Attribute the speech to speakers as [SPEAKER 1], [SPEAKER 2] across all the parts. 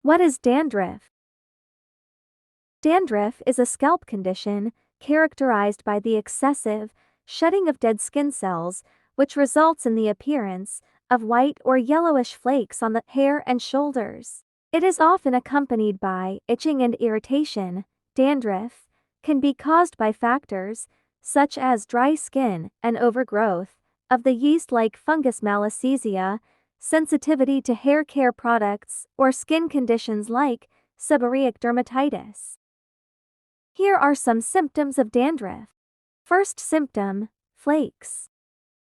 [SPEAKER 1] What is dandruff? Dandruff is a scalp condition characterized by the excessive shedding of dead skin cells, which results in the appearance of white or yellowish flakes on the hair and shoulders. It is often accompanied by itching and irritation. Dandruff can be caused by factors such as dry skin and overgrowth of the yeast-like fungus malassezia, sensitivity to hair care products, or skin conditions like seborrheic dermatitis. Here are some symptoms of dandruff. First symptom, flakes.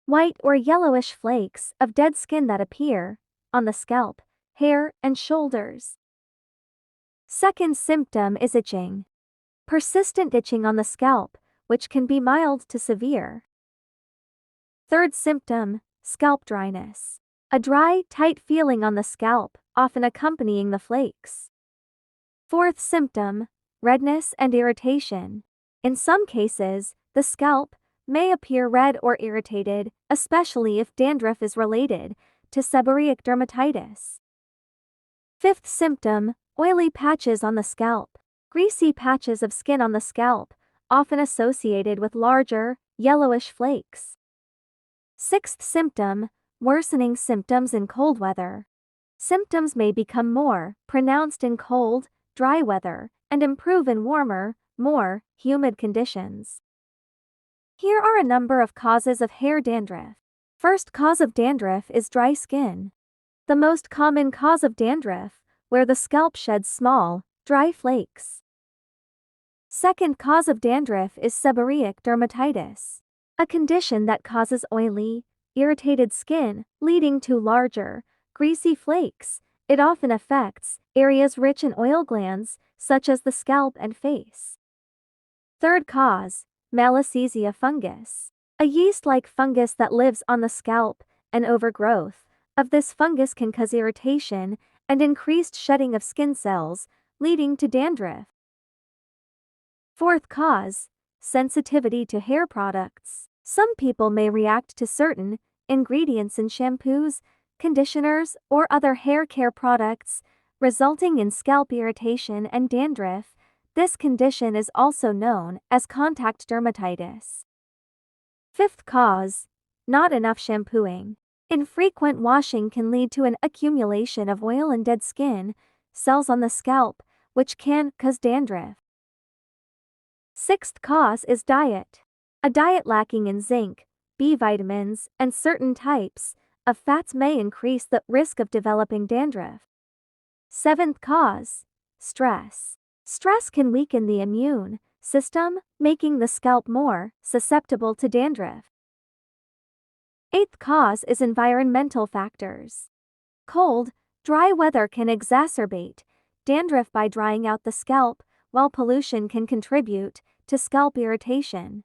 [SPEAKER 1] White or yellowish flakes of dead skin that appear on the scalp, hair, and shoulders. Second symptom is itching. Persistent itching on the scalp, which can be mild to severe. Third symptom, scalp dryness. A dry, tight feeling on the scalp, often accompanying the flakes. Fourth symptom, redness and irritation. In some cases, the scalp may appear red or irritated, especially if dandruff is related to seborrheic dermatitis. Fifth symptom, oily patches on the scalp. Greasy patches of skin on the scalp, often associated with larger, yellowish flakes. Sixth symptom, worsening symptoms in cold weather. Symptoms may become more pronounced in cold, dry weather, and improve in warmer, more humid conditions. Here are a number of causes of hair dandruff. First cause of dandruff is dry skin. The most common cause of dandruff, where the scalp sheds small, dry flakes. Second cause of dandruff is seborrheic dermatitis, a condition that causes oily, irritated skin, leading to larger, greasy flakes. It often affects areas rich in oil glands, such as the scalp and face. Third cause, malassezia fungus, a yeast-like fungus that lives on the scalp. An overgrowth of this fungus can cause irritation and increased shedding of skin cells, leading to dandruff. Fourth cause, sensitivity to hair products. Some people may react to certain ingredients in shampoos, conditioners, or other hair care products, resulting in scalp irritation and dandruff. This condition is also known as contact dermatitis. Fifth cause, not enough shampooing. Infrequent washing can lead to an accumulation of oil and dead skin cells on the scalp, which can cause dandruff. Sixth cause is diet. A diet lacking in zinc, B vitamins, and certain types of fats may increase the risk of developing dandruff. Seventh cause, stress. Stress can weaken the immune system, making the scalp more susceptible to dandruff. Eighth cause is environmental factors. Cold, dry weather can exacerbate dandruff by drying out the scalp, while pollution can contribute to scalp irritation.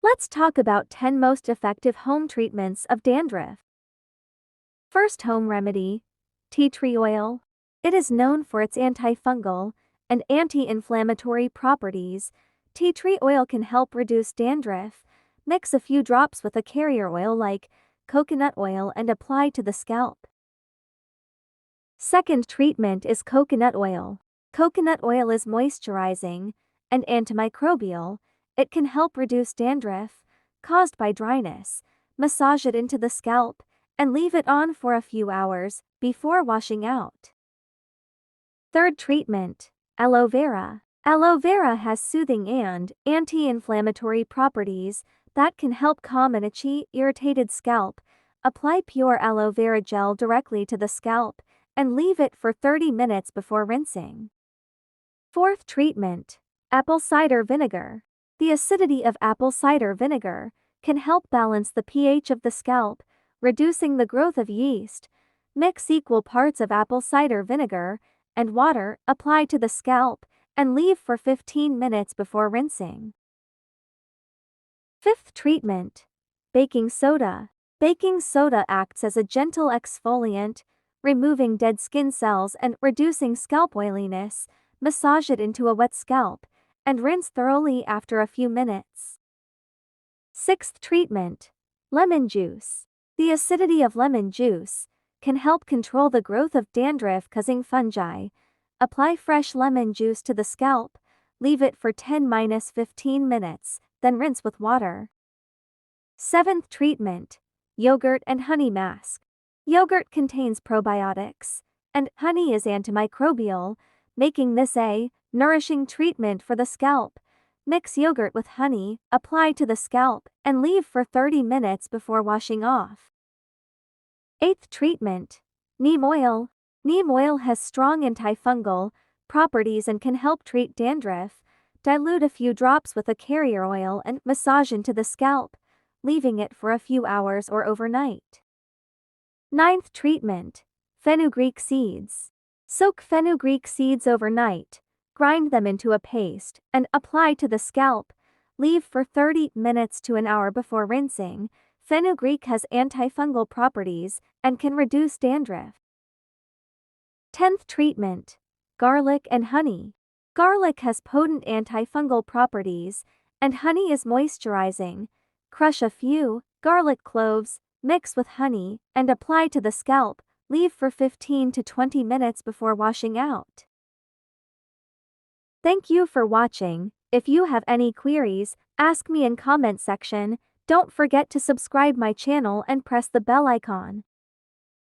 [SPEAKER 1] Let's talk about 10 most effective home treatments of dandruff. First home remedy, tea tree oil. It is known for its antifungal and anti-inflammatory properties. Tea tree oil can help reduce dandruff. Mix a few drops with a carrier oil like coconut oil and apply to the scalp. Second treatment is coconut oil. Coconut oil is moisturizing and antimicrobial. It can help reduce dandruff caused by dryness. Massage it into the scalp and leave it on for a few hours before washing out. Third treatment, aloe vera. Aloe vera has soothing and anti-inflammatory properties that can help calm an itchy, irritated scalp. Apply pure aloe vera gel directly to the scalp and leave it for 30 minutes before rinsing. Fourth treatment, apple cider vinegar. The acidity of apple cider vinegar can help balance the pH of the scalp, reducing the growth of yeast. Mix equal parts of apple cider vinegar and water, apply to the scalp, and leave for 15 minutes before rinsing. Fifth treatment, baking soda. Baking soda acts as a gentle exfoliant, removing dead skin cells and reducing scalp oiliness. Massage it into a wet scalp and rinse thoroughly after a few minutes. Sixth treatment, lemon juice. The acidity of lemon juice can help control the growth of dandruff-causing fungi. Apply fresh lemon juice to the scalp, leave it for 10–15 minutes, then rinse with water. 7th treatment, yogurt and honey mask. Yogurt contains probiotics, and honey is antimicrobial, making this a nourishing treatment for the scalp. Mix yogurt with honey, apply to the scalp, and leave for 30 minutes before washing off. 8th treatment, neem oil. Neem oil has strong antifungal properties and can help treat dandruff. Dilute a few drops with a carrier oil and massage into the scalp, leaving it for a few hours or overnight. 9th treatment, fenugreek seeds. Soak fenugreek seeds overnight, grind them into a paste, and apply to the scalp. Leave for 30 minutes to an hour before rinsing. Fenugreek has antifungal properties and can reduce dandruff. 10th treatment, garlic and honey. Garlic has potent antifungal properties, and honey is moisturizing. Crush a few garlic cloves, mix with honey, and apply to the scalp. Leave for 15 to 20 minutes before washing out. Thank you for watching. If you have any queries, ask me in comment section. Don't forget to subscribe my channel and press the bell icon.